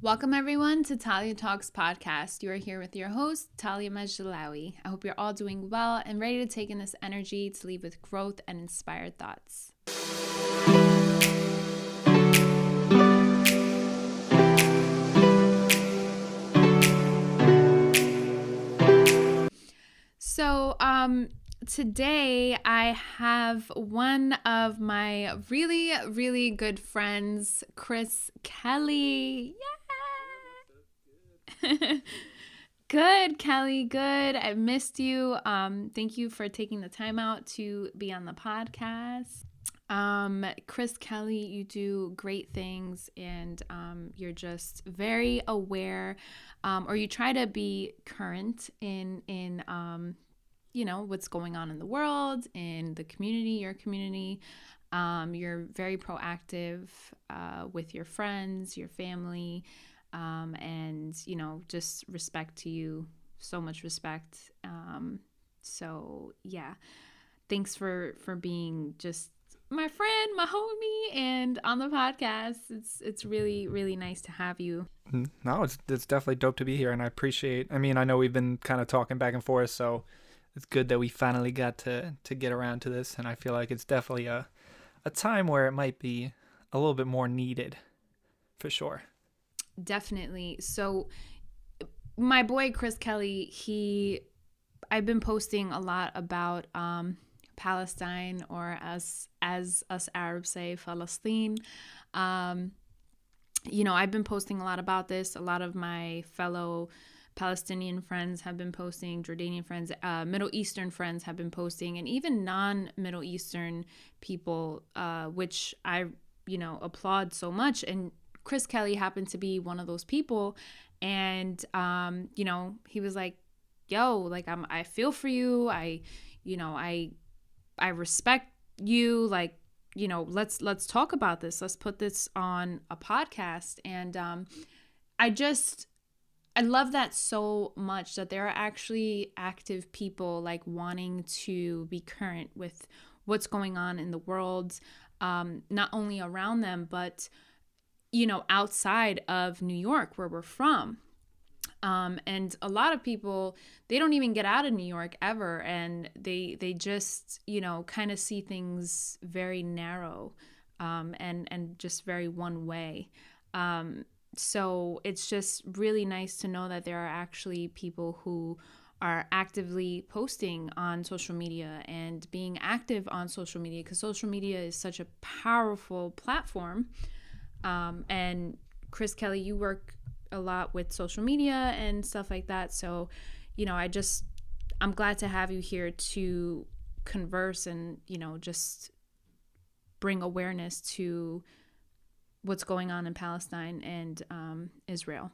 Welcome everyone to Talia Talks podcast. You are here with your host, Talia Majalawi. I hope you're all doing well and ready to take in this energy to leave with growth and inspired thoughts. So, today I have one of my really, really good friends, Chris Kelly. Yeah. Good, Kelly. Good. I missed you. Thank you for taking the time out to be on the podcast. Chris Kelly, you do great things, and you're just very aware, or you try to be current in what's going on in the world, in the community, your community. You're very proactive with your friends, your family, and just respect to you. So much respect. So yeah, thanks for being just my friend, my homie, and on the podcast. It's really, really nice to have you. No, it's definitely dope to be here, and I appreciate. I mean, I know we've been kind of talking back and forth, so it's good that we finally got to get around to this, and I feel like it's definitely a time where it might be a little bit more needed, for sure. Definitely. So my boy Chris Kelly, I've been posting a lot about Palestine, or as us Arabs say, Palestine. I've been posting a lot about this. A lot of my fellow Palestinian friends have been posting, Jordanian friends, Middle Eastern friends have been posting, and even non-Middle Eastern people, which I, applaud so much. And Chris Kelly happened to be one of those people. And, he was like, yo, like, I feel for you. I respect you. Like, let's talk about this. Let's put this on a podcast. And I love that so much, that there are actually active people like wanting to be current with what's going on in the world, not only around them, but outside of New York, where we're from. And a lot of people, they don't even get out of New York ever, and they just kind of see things very narrow, and just very one way. So it's just really nice to know that there are actually people who are actively posting on social media and being active on social media, because social media is such a powerful platform. And Chris Kelly, you work a lot with social media and stuff like that. So, I'm glad to have you here to converse and, just bring awareness to what's going on in Palestine and Israel.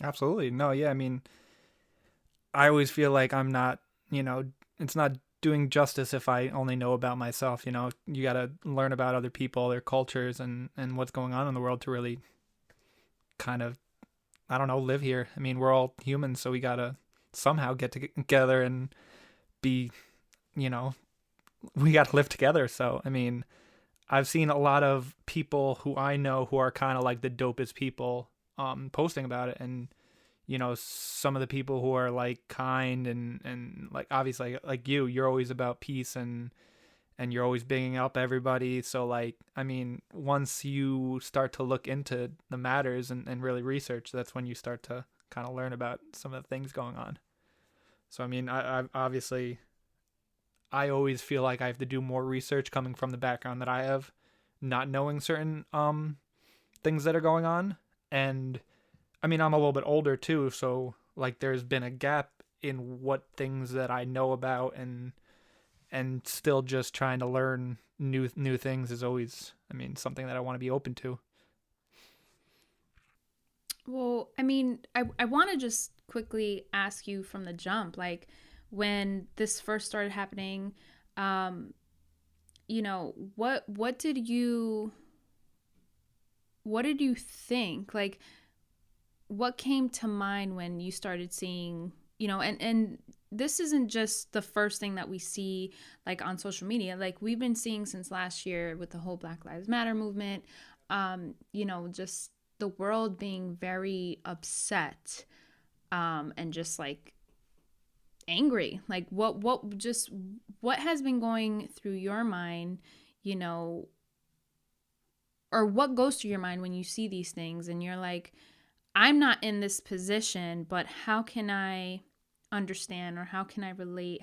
Absolutely. No, yeah, I mean, I always feel like I'm not, it's not doing justice if I only know about myself. You got to learn about other people, their cultures, and what's going on in the world to really kind of, I don't know, live here. I mean, we're all humans, so we gotta somehow get together and be, we gotta live together. So, I mean, I've seen a lot of people who I know who are kind of like the dopest people posting about it. And, some of the people who are like kind and like, obviously, like you're always about peace and you're always bigging up everybody. So, like, I mean, once you start to look into the matters and really research, that's when you start to kind of learn about some of the things going on. So, I mean, I obviously, I always feel like I have to do more research coming from the background that I have, not knowing certain things that are going on. And I mean, I'm a little bit older too, so like there's been a gap in what things that I know about, and still just trying to learn new things is always, I mean, something that I want to be open to. Well, I mean, I want to just quickly ask you from the jump, like when this first started happening, what did you think? Like, what came to mind when you started seeing, and this isn't just the first thing that we see like on social media. Like, we've been seeing since last year with the whole Black Lives Matter movement, just the world being very upset, and just like angry. Like what has been going through your mind, you know, or what goes through your mind when you see these things and you're like, I'm not in this position, but how can I understand, or how can I relate?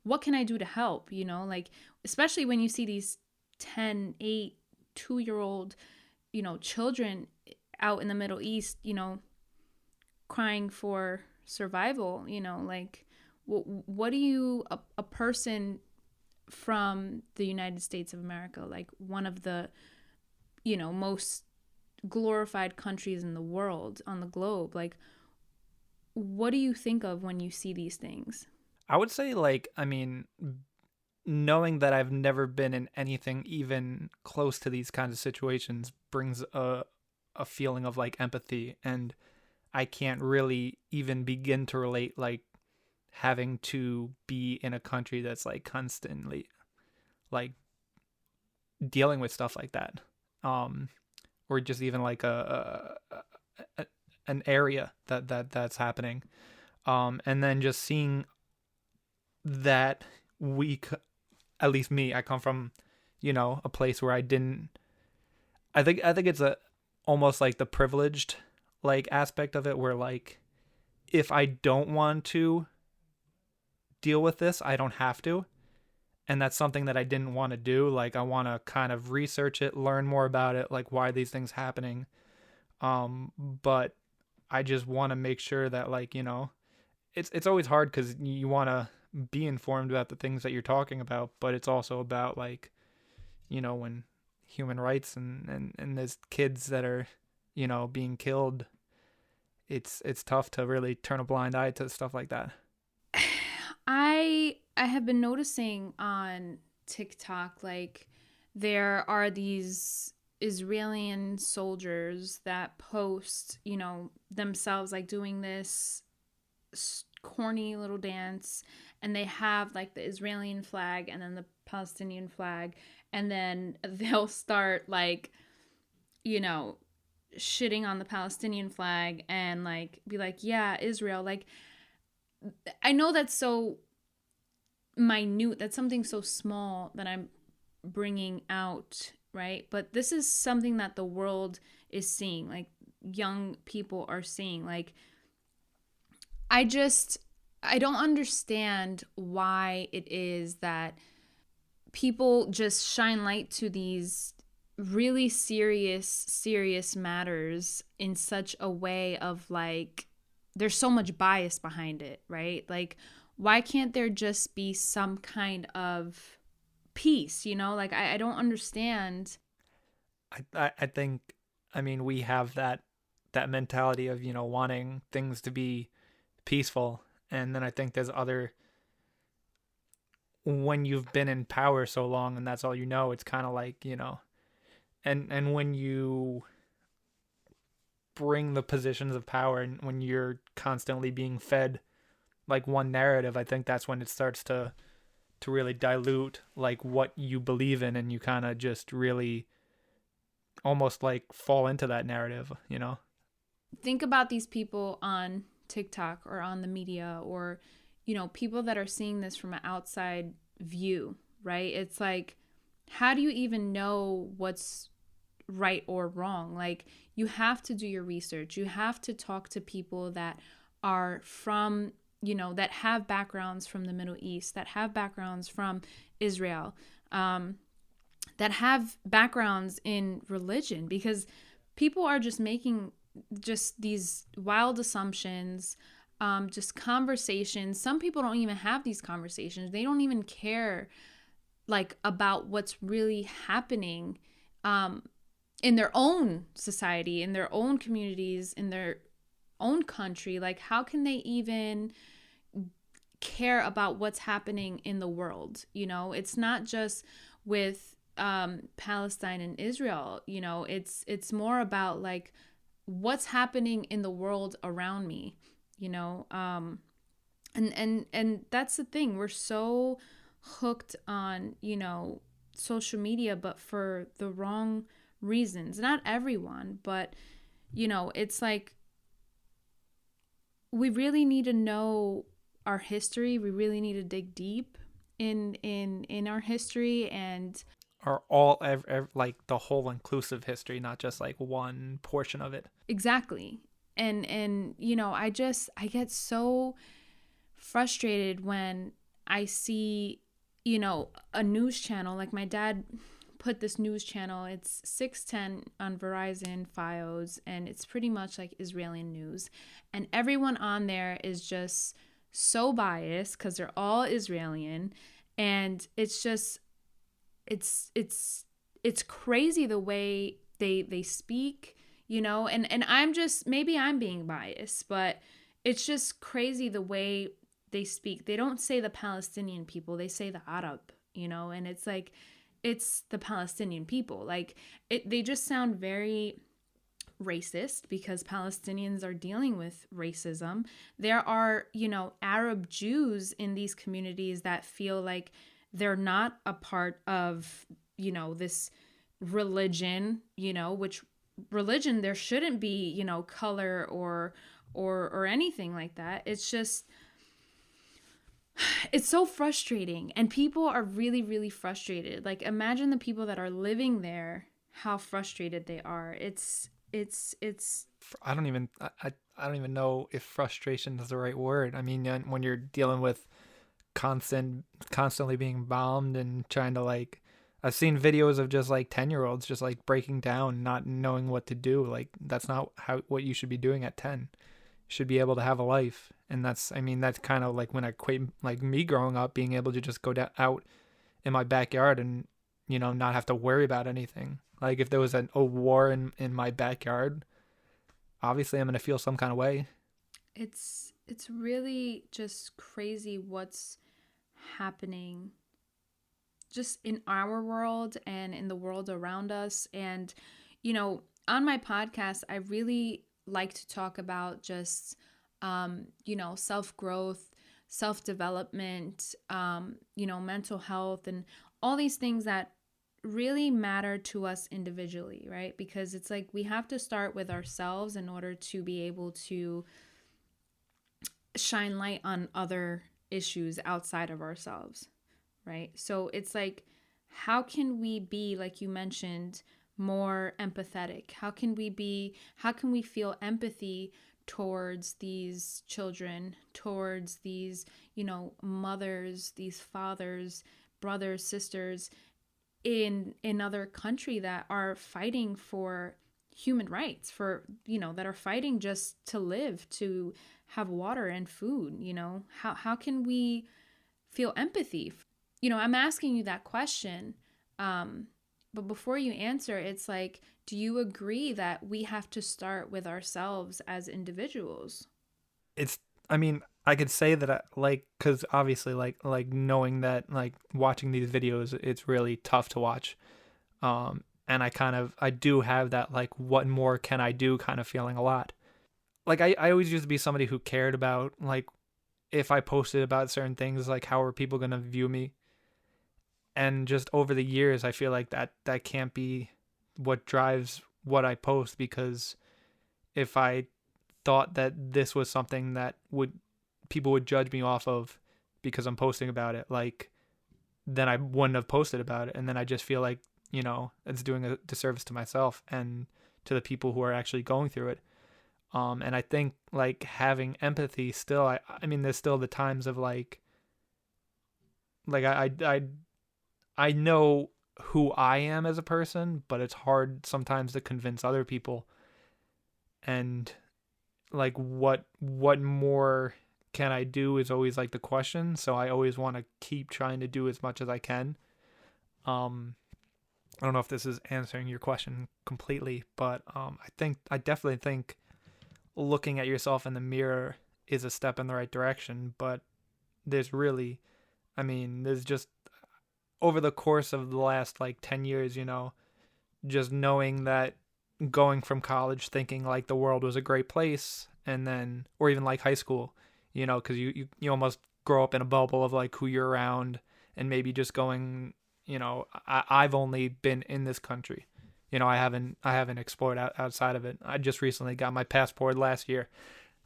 What can I do to help? You know, like, especially when you see these 10, 8, 2-year old, you know, children out in the Middle East, you know, crying for survival, you know, like, what do you, a person from the United States of America, like one of the, you know, most glorified countries in the world, on the globe, like, what do you think of when you see these things? I would say, like, I mean, knowing that I've never been in anything even close to these kinds of situations brings a feeling of like empathy, and I can't really even begin to relate, like, having to be in a country that's like constantly like dealing with stuff like that. Um or just even like a an area that's happening. And then just seeing that we, at least me, I come from, you know, a place where I didn't. I think it's a almost like the privileged like aspect of it, where like if I don't want to deal with this, I don't have to. And that's something that I didn't want to do. Like, I want to kind of research it, learn more about it, like why are these things happening. But I just want to make sure that, like, you know, it's always hard because you want to be informed about the things that you're talking about, but it's also about, like, you know, when human rights and there's kids that are, you know, being killed, it's tough to really turn a blind eye to stuff like that. I have been noticing on TikTok, like, there are these Israeli soldiers that post, you know, themselves like doing this corny little dance, and they have like the Israeli flag and then the Palestinian flag, and then they'll start like, you know, shitting on the Palestinian flag and like be like, yeah, Israel. Like, I know that's so minute, that's something so small that I'm bringing out, right? But this is something that the world is seeing, like young people are seeing. Like, I just, I don't understand why it is that people just shine light to these really serious matters in such a way of like, there's so much bias behind it, right? Like, why can't there just be some kind of peace, you know? Like, I don't understand. I think, I mean, we have that mentality of, you know, wanting things to be peaceful, and then I think there's other, when you've been in power so long and that's all you know, it's kind of like, you know, and when you bring the positions of power and when you're constantly being fed like one narrative, I think that's when it starts to really dilute like what you believe in, and you kind of just really almost like fall into that narrative, you know. Think about these people on TikTok or on the media, or, you know, people that are seeing this from an outside view, right? It's like, how do you even know what's right or wrong? Like, you have to do your research. You have to talk to people that are from, you know, that have backgrounds from the Middle East, that have backgrounds from Israel, that have backgrounds in religion, because people are just making just these wild assumptions, just conversations. Some people don't even have these conversations. They don't even care like about what's really happening, in their own society, in their own communities, in their own country. Like, how can they even care about what's happening in the world? You know, it's not just with Palestine and Israel. You know, it's more about like what's happening in the world around me. You know, and that's the thing. We're so hooked on, you know, social media, but for the wrong reasons. Not everyone, but it's like we really need to know our history. We really need to dig deep in our history, and Or all like the whole inclusive history, not just like one portion of it. exactly. And I get so frustrated when I see a news channel. Like, my dad put this news channel, it's 610 on Verizon Fios, and it's pretty much like Israeli news, and everyone on there is just so biased because they're all Israeli, and it's just it's crazy the way they speak, and I'm just, maybe I'm being biased, but it's just crazy the way they speak. They don't say the Palestinian people, they say the Arab, and it's like, it's the Palestinian people. Like, they just sound very racist because Palestinians are dealing with racism. There are, Arab Jews in these communities that feel like they're not a part of, this religion, which religion, there shouldn't be, color or anything like that. It's just, it's so frustrating, and people are really, really frustrated. Like, imagine the people that are living there, how frustrated they are. It's I don't even I don't even know if frustration is the right word. I mean, when you're dealing with constantly being bombed and trying to, like, I've seen videos of just like 10-year-olds just like breaking down, not knowing what to do. Like, that's not what you should be doing at 10. You should be able to have a life. And that's kind of like when I quit, like me growing up, being able to just go out in my backyard and, not have to worry about anything. Like, if there was a war in my backyard, obviously I'm going to feel some kind of way. it's really just crazy what's happening just in our world and in the world around us. And on my podcast, I really like to talk about just self-growth, self-development, mental health, and all these things that really matter to us individually, right? Because it's like we have to start with ourselves in order to be able to shine light on other issues outside of ourselves, right? So it's like, how can we be, like you mentioned, more empathetic? How can we feel empathy towards these children, towards these, mothers, these fathers, brothers, sisters in another country that are fighting for human rights, for, that are fighting just to live, to have water and food, how can we feel empathy? I'm asking you that question. But before you answer, it's like, do you agree that we have to start with ourselves as individuals? I could say that because obviously, like knowing that, like, watching these videos, it's really tough to watch. And I do have that, like, what more can I do kind of feeling a lot. Like, I always used to be somebody who cared about, like, if I posted about certain things, like, how are people going to view me? And just over the years, I feel like that can't be what drives what I post, because if I thought that this was something that people would judge me off of because I'm posting about it, like, then I wouldn't have posted about it. And then I just feel like, it's doing a disservice to myself and to the people who are actually going through it. And I think, like, having empathy still, there's still the times of like I know who I am as a person, but it's hard sometimes to convince other people. And, like, what more can I do is always, like, the question. So I always want to keep trying to do as much as I can. I don't know if this is answering your question completely, but I definitely think looking at yourself in the mirror is a step in the right direction. But there's really, there's just, over the course of the last, like, 10 years, just knowing that, going from college thinking like the world was a great place, and then, or even like high school, because you almost grow up in a bubble of, like, who you're around, and maybe just going, I've only been in this country, I haven't explored outside of it. I just recently got my passport last year.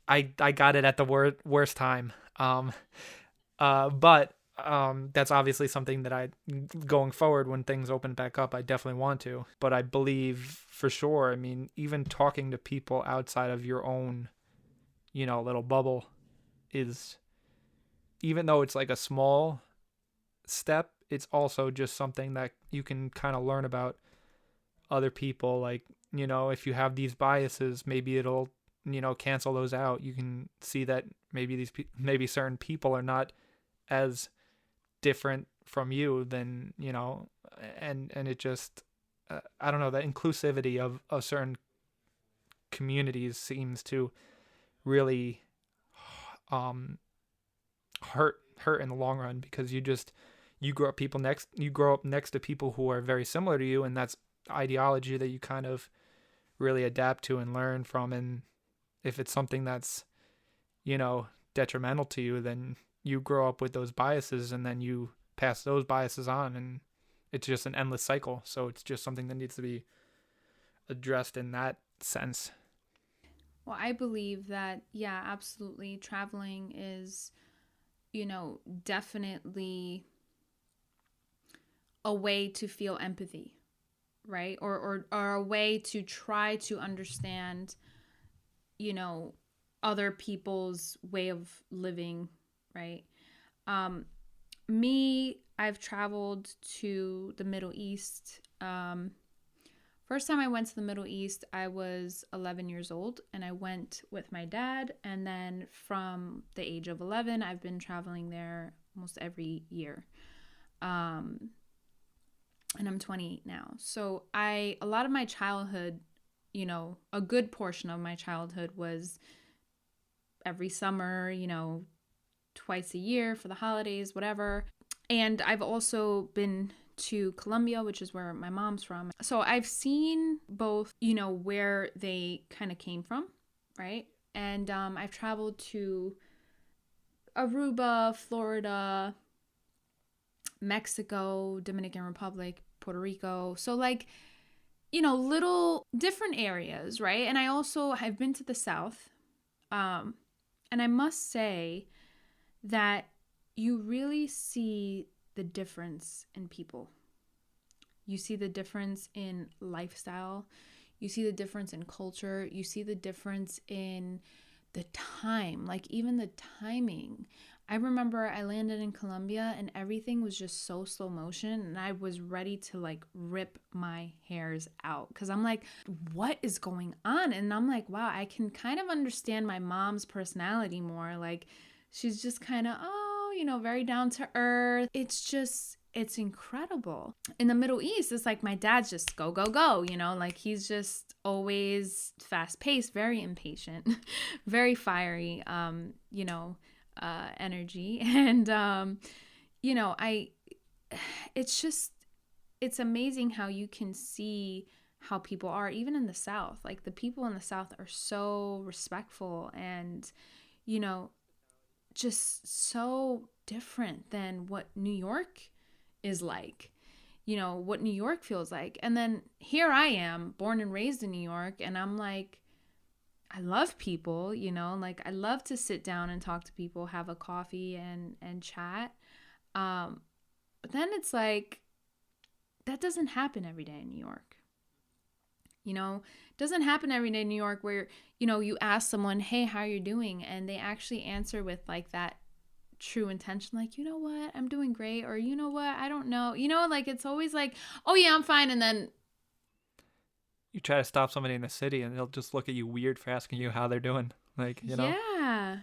I got it at the worst time. But that's obviously something that going forward when things open back up, I definitely want to. But I believe for sure, I mean, even talking to people outside of your own, little bubble is, even though it's like a small step, it's also just something that you can kind of learn about other people. Like, if you have these biases, maybe it'll, cancel those out. You can see that maybe certain people are not as different from you than, and it just, I don't know, the inclusivity of certain communities seems to really hurt in the long run, because you grow up next to people who are very similar to you, and that's ideology that you kind of really adapt to and learn from. And if it's something that's, detrimental to you, then you grow up with those biases, and then you pass those biases on, and it's just an endless cycle. So it's just something that needs to be addressed in that sense. Well, I believe that, yeah, absolutely. Traveling is, definitely a way to feel empathy, right? Or a way to try to understand, other people's way of living, right? I've traveled to the Middle East. First time I went to the Middle East, I was 11 years old, and I went with my dad. And then from the age of 11, I've been traveling there almost every year. And I'm 28 now. So a lot of my childhood, a good portion of my childhood was every summer, twice a year for the holidays, whatever. And I've also been to Colombia, which is where my mom's from. So I've seen both, where they kind of came from, right? And I've traveled to Aruba, Florida, Mexico, Dominican Republic, Puerto Rico. So little different areas, right? And I also have been to the South. And I must say that you really see the difference in people. You see the difference in lifestyle. You see the difference in culture. You see the difference in the time, even the timing. I remember I landed in Colombia and everything was just so slow motion, and I was ready to rip my hairs out, because I'm like, what is going on? And I'm like, wow, I can kind of understand my mom's personality more. She's just kind of, very down to earth. It's incredible. In the Middle East, it's like my dad's just go, go, go, he's just always fast paced, very impatient, very fiery, energy. And, it's amazing how you can see how people are, even in the South. The people in the South are so respectful and, just so different than what New York is like, what New York feels like. And then here I am, born and raised in New York, and I'm like, I love people, I love to sit down and talk to people, have a coffee and chat. But then it's that doesn't happen every day in New York. It doesn't happen every day in New York where, you ask someone, hey, how are you doing? And they actually answer with that true intention, you know what, I'm doing great, or you know what, I don't know, it's always oh yeah, I'm fine. And then you try to stop somebody in the city and they'll just look at you weird for asking you how they're doing. Yeah.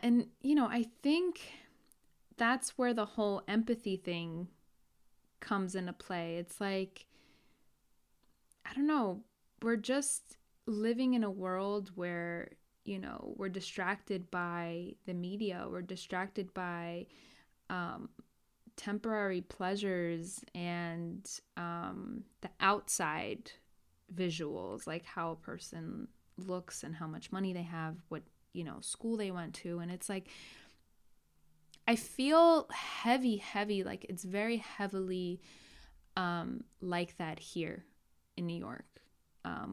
And, I think that's where the whole empathy thing comes into play. It's I don't know, we're just living in a world where, we're distracted by the media. We're distracted by temporary pleasures and the outside visuals, how a person looks and how much money they have, what, school they went to. And it's I feel heavy, it's very heavily like that here, in New York,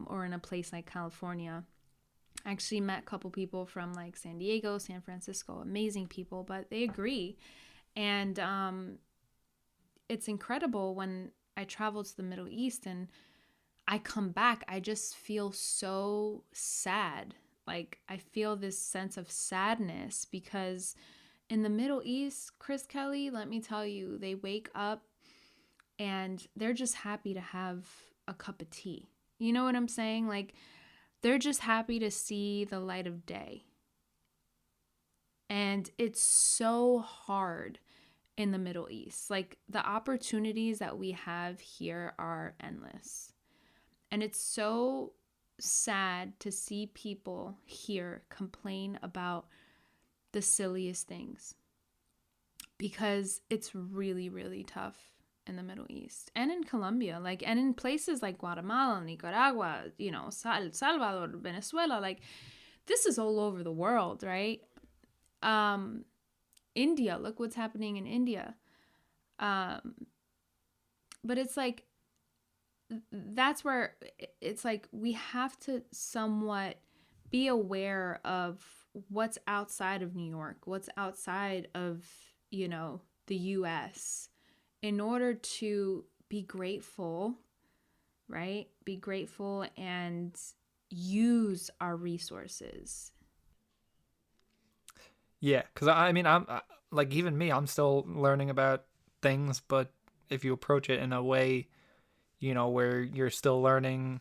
or in a place like California. I actually met a couple people from like San Diego, San Francisco, amazing people, but they agree. And it's incredible when I travel to the Middle East and I come back, I just feel so sad. Like I feel this sense of sadness because in the Middle East, Chris Kelly, let me tell you, they wake up and they're just happy to have a cup of tea. You know what I'm saying? Like they're just happy to see the light of day. And it's so hard in the Middle East. Like the opportunities that we have here are endless. And it's so sad to see people here complain about the silliest things because it's really, really tough in the Middle East and in Colombia, like, and in places like Guatemala, Nicaragua, you know, El Salvador, Venezuela, like this is all over the world, right? India, look what's happening in India. But it's like, that's where it's like we have to somewhat be aware of what's outside of New York, what's outside of, you know, the US in order to be grateful, right? Be grateful and use our resources. Yeah, because I mean, I'm like, even me, I'm still learning about things, but if you approach it in a way, you know, where you're still learning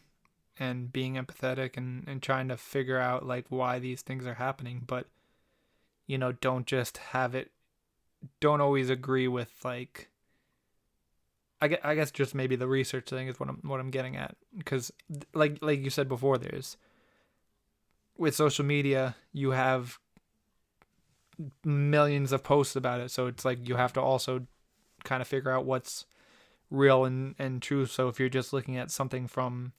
and being empathetic and trying to figure out like why these things are happening, but, you know, don't just have it, don't always agree with like, I guess just maybe the research thing is what I'm getting at, because like you said before, there's, with social media, you have millions of posts about it, so it's like you have to also kind of figure out what's real and true. So if you're just looking at something from,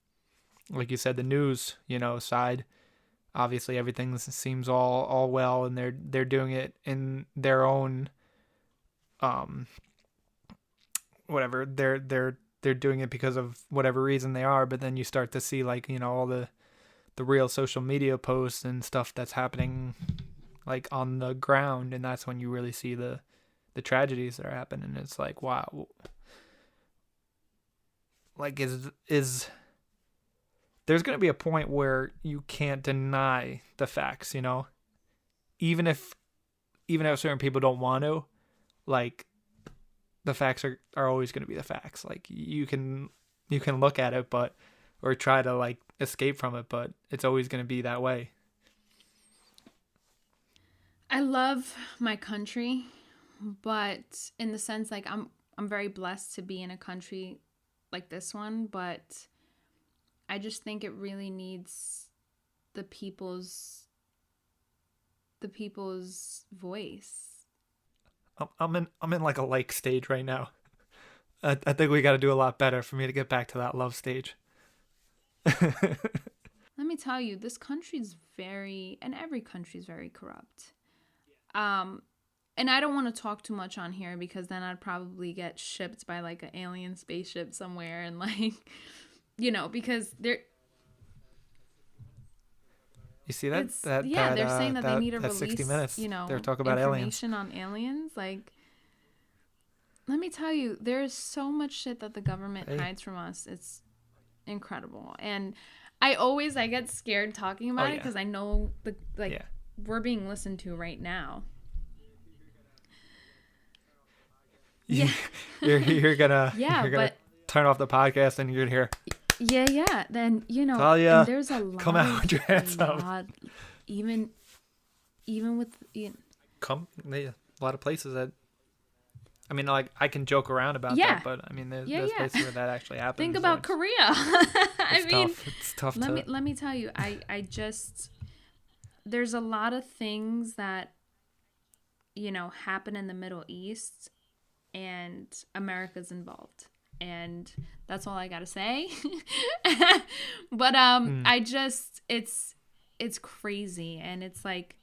like you said, the news, you know, side, obviously everything seems all well, and they're doing it in their own whatever, they're doing it because of whatever reason they are. But then you start to see, like, you know, all the real social media posts and stuff that's happening like on the ground, and that's when you really see the tragedies that are happening. It's like, wow, like is there's going to be a point where you can't deny the facts, you know, even if certain people don't want to, like, the facts are always going to be the facts. Like you can look at it, but, or try to like escape from it, but it's always going to be that way. I love my country, but in the sense, like, I'm very blessed to be in a country like this one, but I just think it really needs the people's voice. I'm in like a like stage right now. I think we got to do a lot better for me to get back to that love stage. Let me tell you, this country's and every country's very corrupt. And I don't want to talk too much on here because then I'd probably get shipped by like an alien spaceship somewhere, and like, you know, because they're. You see that? They're saying that they need to release, 60 minutes. You know, they're talking about information on aliens. Like, let me tell you, there's so much shit that the government hides from us. It's incredible, and I get scared talking about it because I know we're being listened to right now. Yeah, you're gonna turn off the podcast and you're gonna hear. Yeah. Then, you know, Talia, there's a lot. Come out with your hands up. Even with a lot of places that. I mean, like, I can joke around about that, but I mean, there's places where that actually happens. Think about Korea. It's tough. Let me tell you, there's a lot of things that, you know, happen in the Middle East, and America's involved, and that's all I gotta say. But it's crazy, and it's like,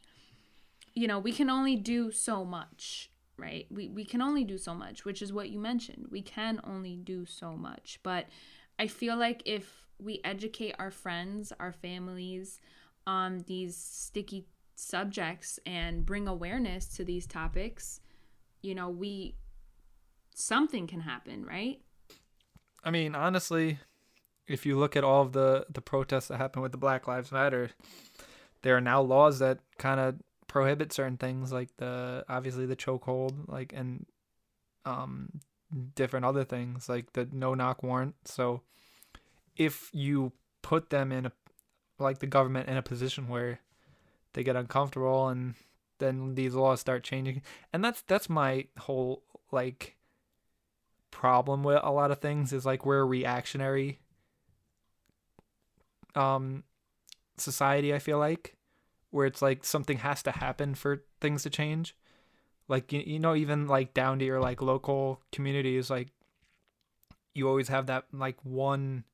you know, we can only do so much, right? We can only do so much, which is what you mentioned. We can only do so much, but I feel like if we educate our friends, our families on these sticky subjects and bring awareness to these topics, something can happen, right? I mean, honestly, if you look at all of the protests that happened with the Black Lives Matter, there are now laws that kind of prohibit certain things, like obviously the chokehold, like, and um different other things like the no knock warrant. So if you put them in like the government in a position where they get uncomfortable, and then these laws start changing, and that's my whole like problem with a lot of things, is like we're a reactionary um society, I feel like, where it's like something has to happen for things to change. Like even like down to your like local communities, like you always have that like one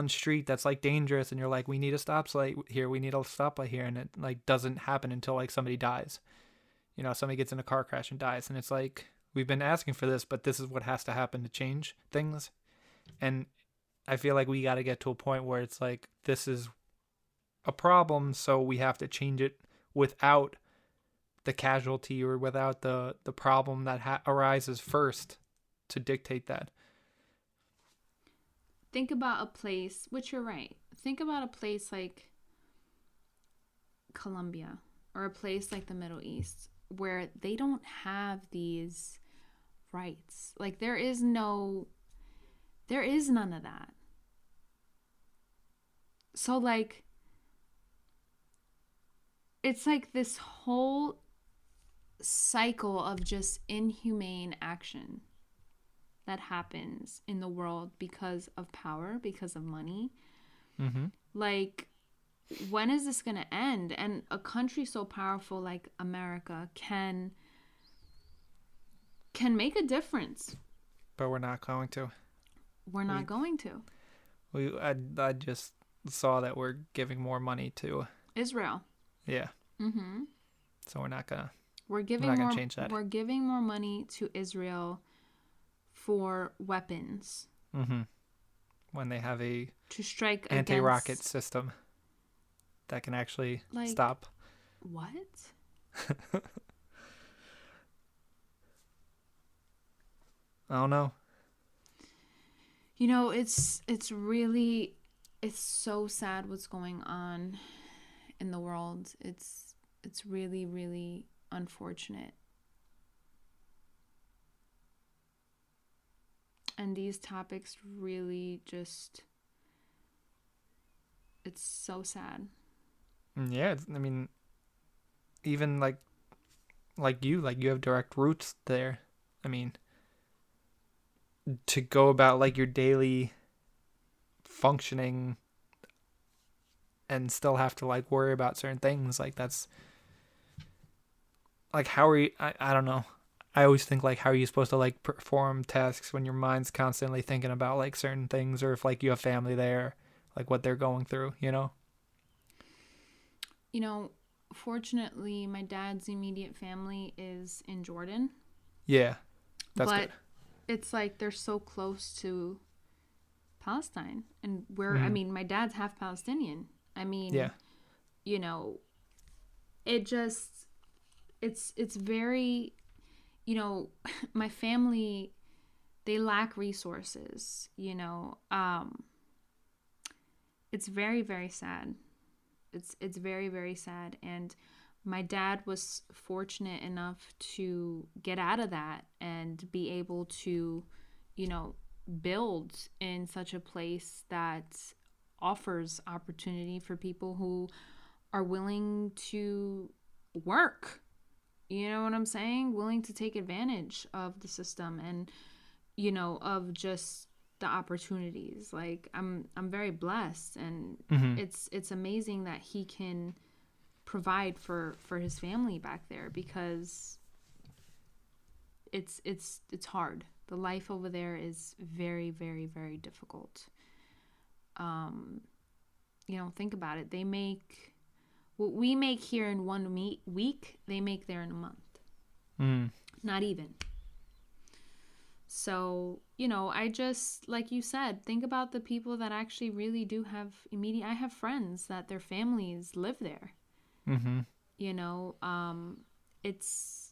street that's like dangerous, and you're like, we need a stoplight here, we need a stoplight here, and it like doesn't happen until like somebody dies. Somebody gets in a car crash and dies, and it's like, we've been asking for this, but this is what has to happen to change things. And I feel like we got to get to a point where it's like, this is a problem, so we have to change it without the casualty or without the problem that arises first to dictate that. Think about a place, which you're right. Think about a place like Colombia or a place like the Middle East where they don't have these rights. Like there is none of that. So like it's like this whole cycle of just inhumane action that happens in the world because of power, because of money. Mm-hmm. Like, when is this going to end? And a country so powerful like America can make a difference. But we're not going to. We're not going to. I just saw that we're giving more money to Israel. Yeah. Mm-hmm. So we're not gonna change that. We're giving more money to Israel for weapons. Mm-hmm. When they have a to strike anti-rocket system that can actually stop. What? I don't know. It's so sad what's going on in the world. It's really, really unfortunate. And these topics really just, it's so sad. Yeah, I mean, even like you have direct roots there. I mean, to go about like your daily functioning and still have to like worry about certain things, like that's like, how are you, I don't know. I always think like, how are you supposed to like perform tasks when your mind's constantly thinking about like certain things, or if like you have family there, like what they're going through, Fortunately my dad's immediate family is in Jordan. Yeah. That's but good. It's like they're so close to Palestine, and I mean, my dad's half Palestinian. I mean, yeah. It just, it's very, my family, they lack resources, it's very, very sad. It's very, very sad. And my dad was fortunate enough to get out of that and be able to, build in such a place that offers opportunity for people who are willing to work. You know what I'm saying? Willing to take advantage of the system and, of just the opportunities. Like I'm very blessed, and it's amazing that he can provide for his family back there, because it's hard. The life over there is very, very, very difficult. Think about it. They make what we make here in 1 week, they make there in a month. Not even. So, I just, like you said, think about the people that actually really do have immediate. I have friends that their families live there. Mm-hmm. You know, it's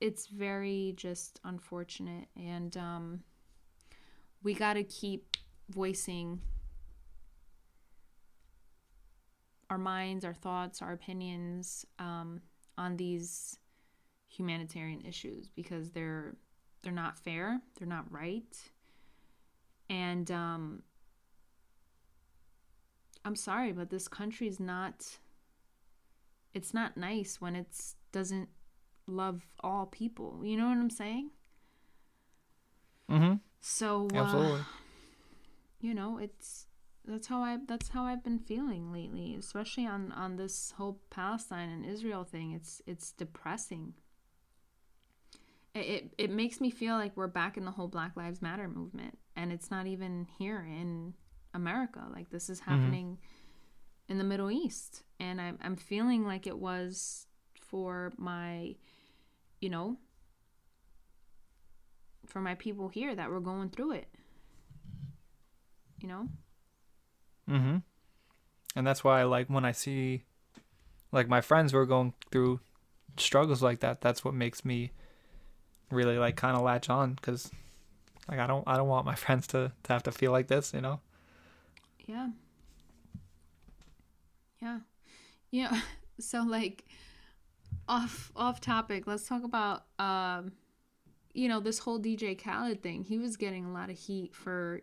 it's very just unfortunate, and we got to keep voicing our minds, our thoughts, our opinions on these humanitarian issues, because they're not fair, they're not right, and I'm sorry, but this country's not. It's not nice when it doesn't love all people. You know what I'm saying? Mm-hmm. So, Absolutely. it's that's how I've been feeling lately, especially on this whole Palestine and Israel thing. It's depressing. It makes me feel like we're back in the whole Black Lives Matter movement, and it's not even here in America. Like, this is Mm-hmm. happening in the Middle East, and I'm feeling like it was for my, you know, for my people here that were going through it. You know. Mm-hmm. And that's why, like, when I see, like, my friends who are going through struggles like that, that's what makes me really, like, kind of latch on, because, like, I don't want my friends to have to feel like this, you know? Yeah. Yeah. Yeah. So, like, off topic, let's talk about this whole DJ Khaled thing. He was getting a lot of heat for,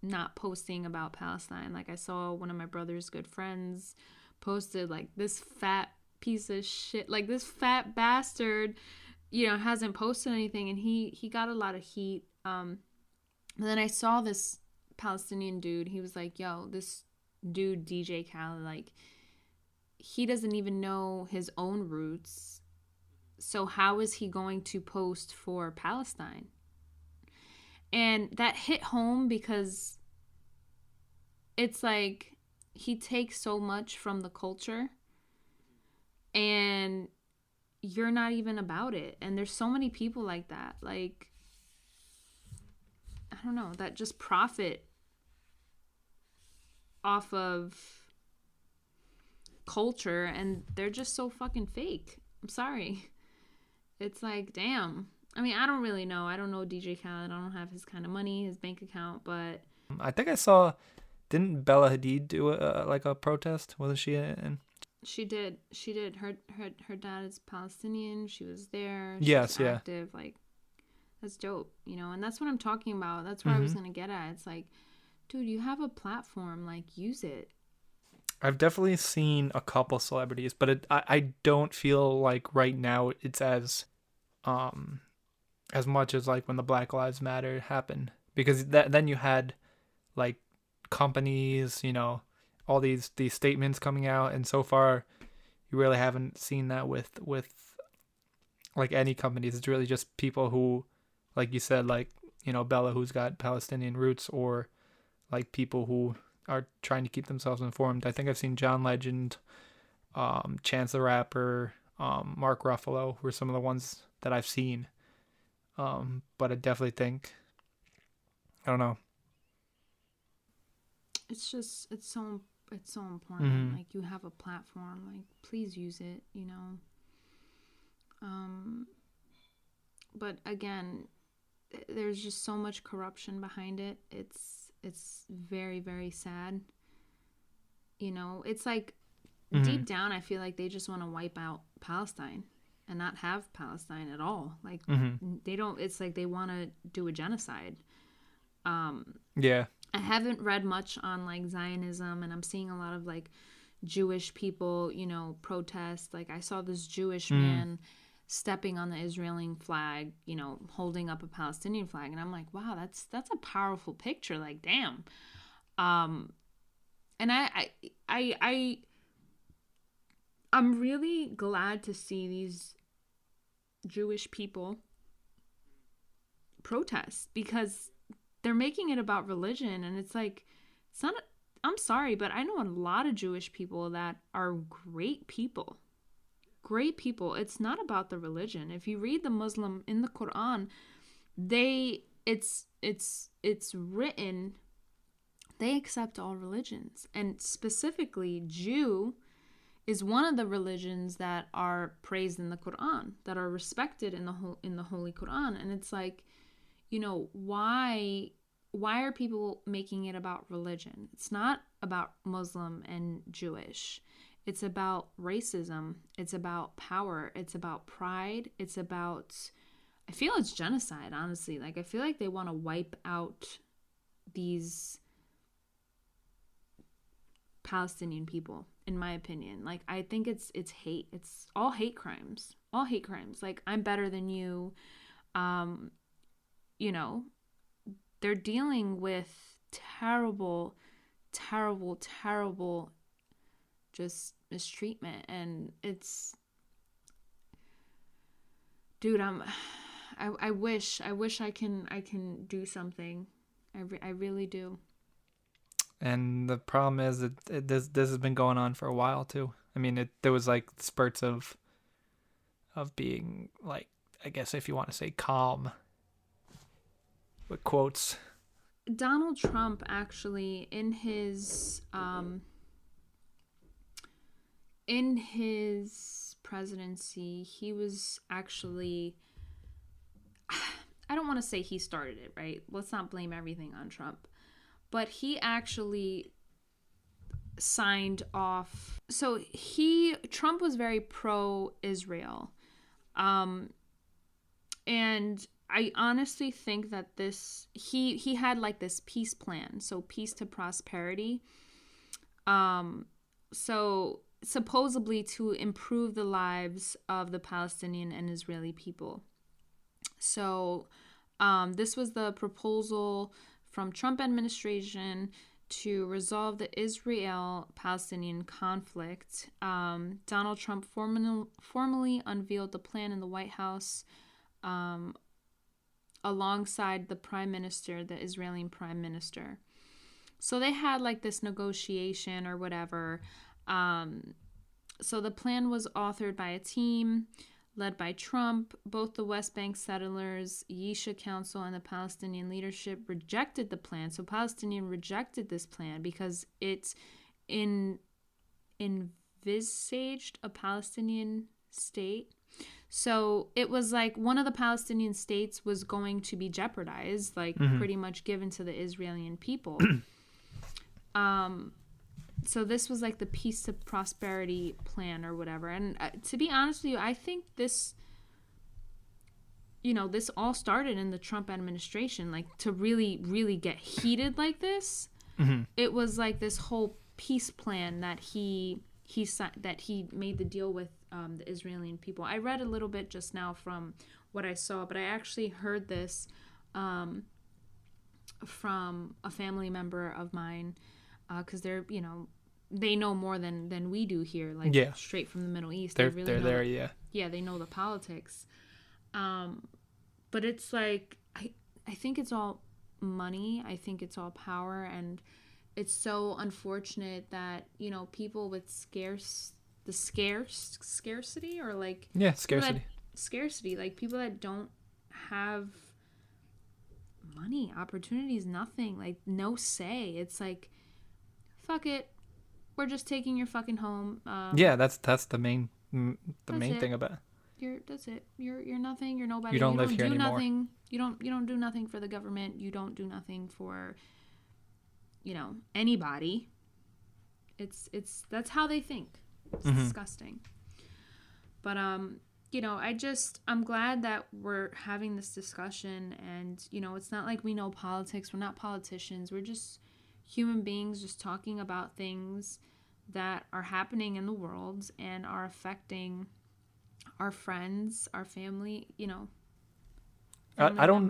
not posting about Palestine. Like, I saw one of my brother's good friends posted, like, this fat piece of shit, like, this fat bastard, hasn't posted anything, and he got a lot of heat. And then I saw this Palestinian dude. He was like, yo, this dude DJ Khaled, like, he doesn't even know his own roots. So how is he going to post for Palestine? And that hit home, because it's like he takes so much from the culture, and you're not even about it. And there's so many people like that. Like, I don't know, that just profit off of culture, and they're just so fucking fake. I'm sorry. It's like, damn. I mean, I don't really know. I don't know DJ Khaled. I don't have his kind of money, his bank account, but I think I saw, didn't Bella Hadid do like a protest? Wasn't she in? she did. She did. Her dad is Palestinian. She was there. She was Yes, yeah. active. Like, that's dope, and that's what I'm talking about. That's where I was Mm-hmm. gonna get at. It's like, dude, you have a platform. Like, use it. I've definitely seen a couple celebrities, but I don't feel like right now it's um as much as like when the Black Lives Matter happened, because then you had like companies, all these statements coming out, and so far you really haven't seen that with like any companies. It's really just people who, like you said, like, Bella, who's got Palestinian roots, or like people who are trying to keep themselves informed. I think I've seen John Legend, Chance the Rapper, Mark Ruffalo were some of the ones that I've seen. But I definitely think, I don't know. It's so important. Mm-hmm. Like, you have a platform. Like, please use it. Um, but again, there's just so much corruption behind it. It's very, very sad. It's like, Mm-hmm. deep down, I feel like they just want to wipe out Palestine and not have Palestine at all. Like, Mm-hmm. they don't. It's like they want to do a genocide. Yeah. I haven't read much on, like, Zionism, and I'm seeing a lot of, like, Jewish people, protest. Like, I saw this Jewish Mm. man stepping on the Israeli flag, holding up a Palestinian flag, and I'm like, wow, that's a powerful picture. Like, damn. And I'm really glad to see these Jewish people protest, because they're making it about religion, and it's like, it's not. I'm sorry, but I know a lot of Jewish people that are great people, great people. It's not about the religion. If you read the Muslim in the Quran, it's written, they accept all religions, and specifically Jew is one of the religions that are praised in the Quran, that are respected in the Holy Quran. And it's like, you know, why are people making it about religion? It's not about Muslim and Jewish. It's about racism. It's about power. It's about pride. It's about, I feel it's genocide, honestly. Like, I feel like they want to wipe out these Palestinian people, in my opinion. Like, I think it's hate. It's all hate crimes. All hate crimes. Like, I'm better than you. You know, they're dealing with terrible just mistreatment, and it's, dude, I wish I can do something. I really do. And the problem is that this has been going on for a while too. I mean, there was like spurts of being, like, I guess if you want to say calm, with quotes. Donald Trump actually in his presidency, he was actually, I don't want to say he started it, right? Let's not blame everything on Trump. But he actually signed off. So Trump was very pro-Israel. And I honestly think that he had like this peace plan. So peace to prosperity. So supposedly to improve the lives of the Palestinian and Israeli people. So this was the proposal from Trump administration to resolve the Israel-Palestinian conflict. Donald Trump formally unveiled the plan in the White House alongside the prime minister, the Israeli prime minister. So they had like this negotiation or whatever. So the plan was authored by a team led by Trump. Both the West Bank settlers, Yisha Council, and the Palestinian leadership rejected the plan. So Palestinians rejected this plan because it envisaged a Palestinian state. So it was like one of the Palestinian states was going to be jeopardized, like pretty much given to the Israeli people. So this was like the peace to prosperity plan or whatever. And to be honest with you, I think this all started in the Trump administration. Like, to really, really get heated like this, it was like this whole peace plan that he made the deal with the Israeli people. I read a little bit just now from what I saw, but I actually heard this from a family member of mine, because they're, they know more than we do here, like straight from the Middle East. They're know, there, yeah. Yeah, they know the politics. But it's like, I think it's all money. I think it's all power, and it's so unfortunate that, people with scarcity, or like scarcity, like people that don't have money, opportunities, nothing, like no say. It's like, fuck it, we're just taking your fucking home. That's the main thing about it. That's it. You're nothing. You're nobody. You don't live here anymore. Nothing. You don't do nothing for the government. You don't do nothing for, anybody. That's how they think. It's disgusting. But I'm glad that we're having this discussion, and it's not like we know politics. We're not politicians. We're just human beings just talking about things that are happening in the world and are affecting our friends, our family, I don't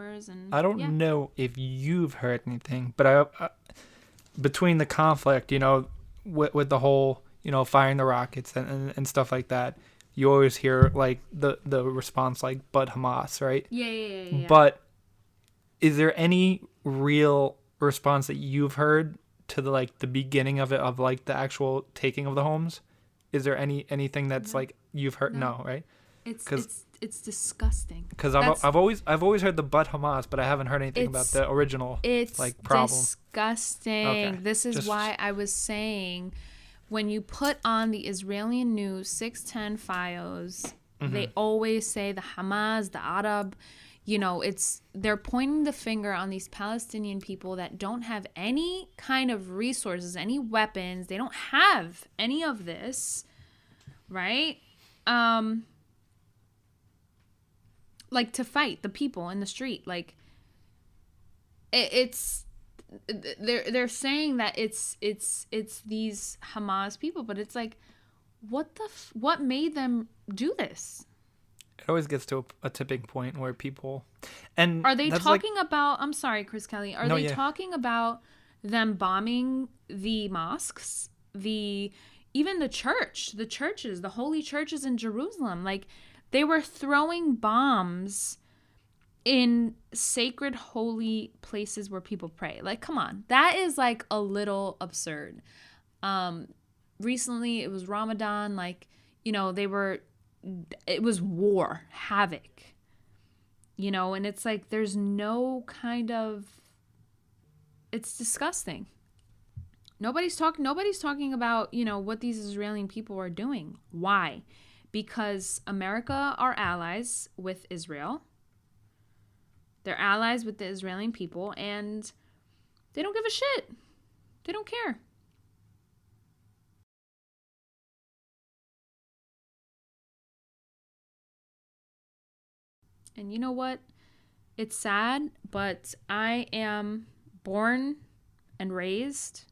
know if you've heard anything, but I between the conflict, with the whole, firing the rockets and stuff like that, you always hear like the response like, but Hamas, right? Yeah. But is there any real response that you've heard to the beginning of it, of like the actual taking of the homes? is there anything that's No. like you've heard? No. No, right? It's disgusting. Because I've always heard the but Hamas, but I haven't heard anything about the original It's like problem. disgusting. Okay. This is why I was saying, when you put on the Israeli news 610 FIOS, they always say the Hamas, the Arab, they're pointing the finger on these Palestinian people that don't have any kind of resources, any weapons. They don't have any of this, right? Like, to fight the people in the street. Like, they're saying that it's these Hamas people, but it's like, what made them do this? It always gets to a tipping point where people, and are they talking about? I'm sorry, Chris Kelly. Are they talking about them bombing the mosques, even the churches, the holy churches in Jerusalem? Like, they were throwing bombs in sacred holy places where people pray. Like, come on, that is like a little absurd. Recently it was Ramadan, like, it was war, havoc, and it's like there's no kind of, it's disgusting. Nobody's talking about, what these Israeli people are doing. Why? Because America are allies with Israel. They're allies with the Israeli people, and they don't give a shit. They don't care. And you know what? It's sad, but I am born and raised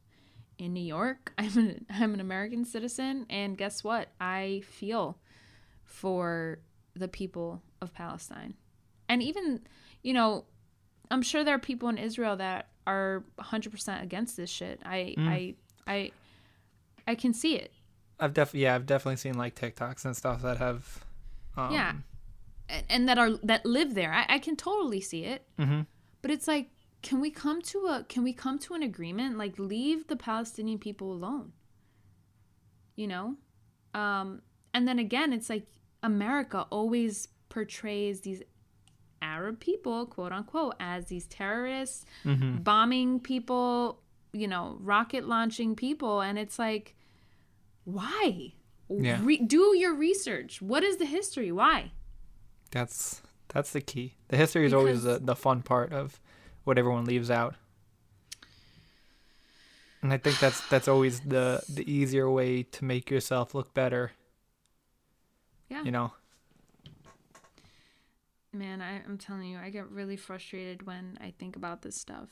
in New York. I'm an American citizen, and guess what? I feel for the people of Palestine. And even, I'm sure there are people in Israel that are 100% against this shit. I can see it. I've definitely seen like TikToks and stuff that have and that live there. I can totally see it. Mm-hmm. But it's like, can we come to an agreement? Like, leave the Palestinian people alone. And then again, it's like America always portrays these Arab people, quote unquote, as these terrorists, bombing people, rocket launching people, and it's like, why? Yeah. Do your research. What is the history? Why? That's the key. The history is always the fun part of what everyone leaves out. And I think that's always the easier way to make yourself look better. Yeah. Man, I'm telling you, I get really frustrated when I think about this stuff.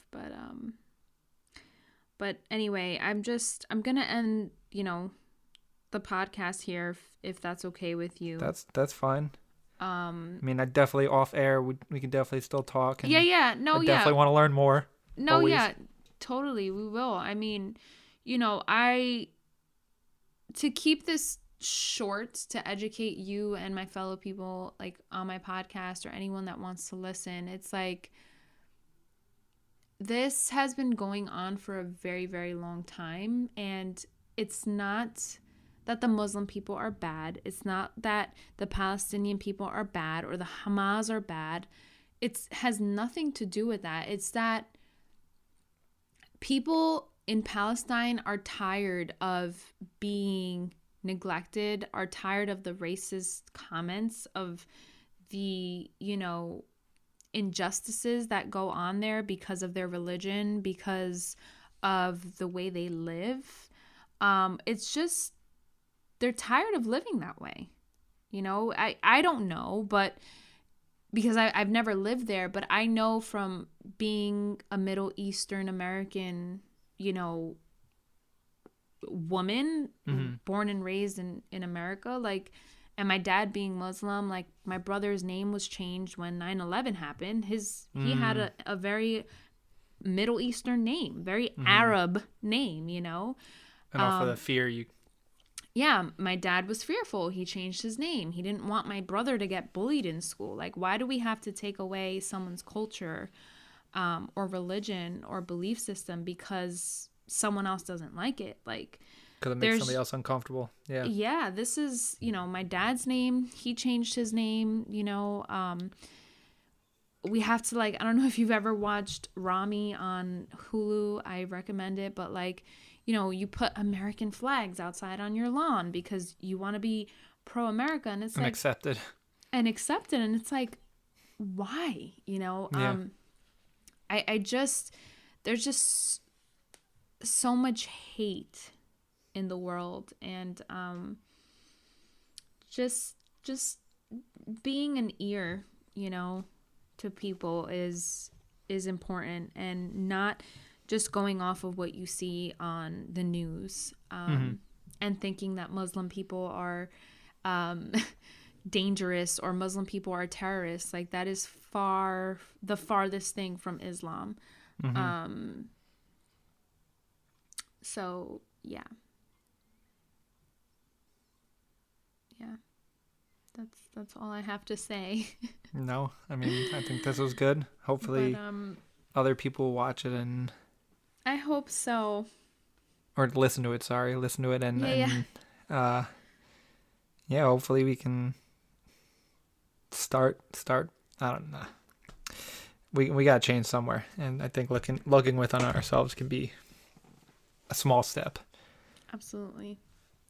But anyway, I'm gonna end, the podcast here if that's okay with you. That's fine. I mean, I definitely off air we can definitely still talk. And I definitely want to learn more. No, always. Yeah, totally, we will. I mean, to keep this short, to educate you and my fellow people, like, on my podcast, or anyone that wants to listen, it's like, this has been going on for a very, very long time, and it's not that the Muslim people are bad. It's not that the Palestinian people are bad or the Hamas are bad. It has nothing to do with that. It's that people in Palestine are tired of being neglected, are tired of the racist comments, of the, injustices that go on there because of their religion, because of the way they live. It's just, they're tired of living that way. I don't know, but because I've never lived there, but I know from being a Middle Eastern American, woman, born and raised in America, like, and my dad being Muslim, like, my brother's name was changed when 9/11 happened. He had a very Middle Eastern name, very Arab name, And off of the fear Yeah, my dad was fearful. He changed his name. He didn't want my brother to get bullied in school. Like, why do we have to take away someone's culture, or religion or belief system because someone else doesn't like it? Like, Because it makes somebody else uncomfortable. Yeah. Yeah, this is, my dad's name. He changed his name, we have to, like, I don't know if you've ever watched Rami on Hulu. I recommend it, but like, you put American flags outside on your lawn because you want to be pro-America, and it's like accepted. And it's like, why? Yeah. I just, there's just so much hate in the world, and just being an ear, to people is important, and not just going off of what you see on the news, and thinking that Muslim people are dangerous or Muslim people are terrorists. Like, that is the farthest thing from Islam. So yeah, that's all I have to say. No, I mean, I think this was good. Hopefully other people watch it and I hope so. Or listen to it, and hopefully we can start I don't know. We got to change somewhere, and I think looking within ourselves can be a small step. Absolutely.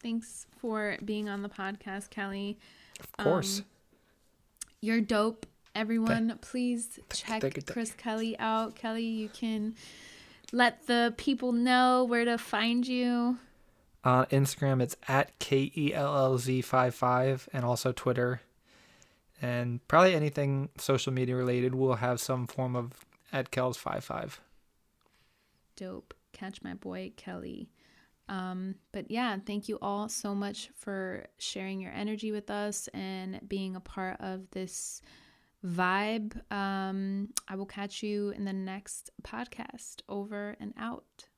Thanks for being on the podcast, Kelly. Of course. You're dope. Everyone, please check Chris Kelly out. Kelly, you can let the people know where to find you. On Instagram, it's at KELLZ55, and also Twitter. And probably anything social media related will have some form of at Kells55. Dope. Catch my boy, Kelly. But yeah, thank you all so much for sharing your energy with us and being a part of this vibe. I will catch you in the next podcast. Over and out.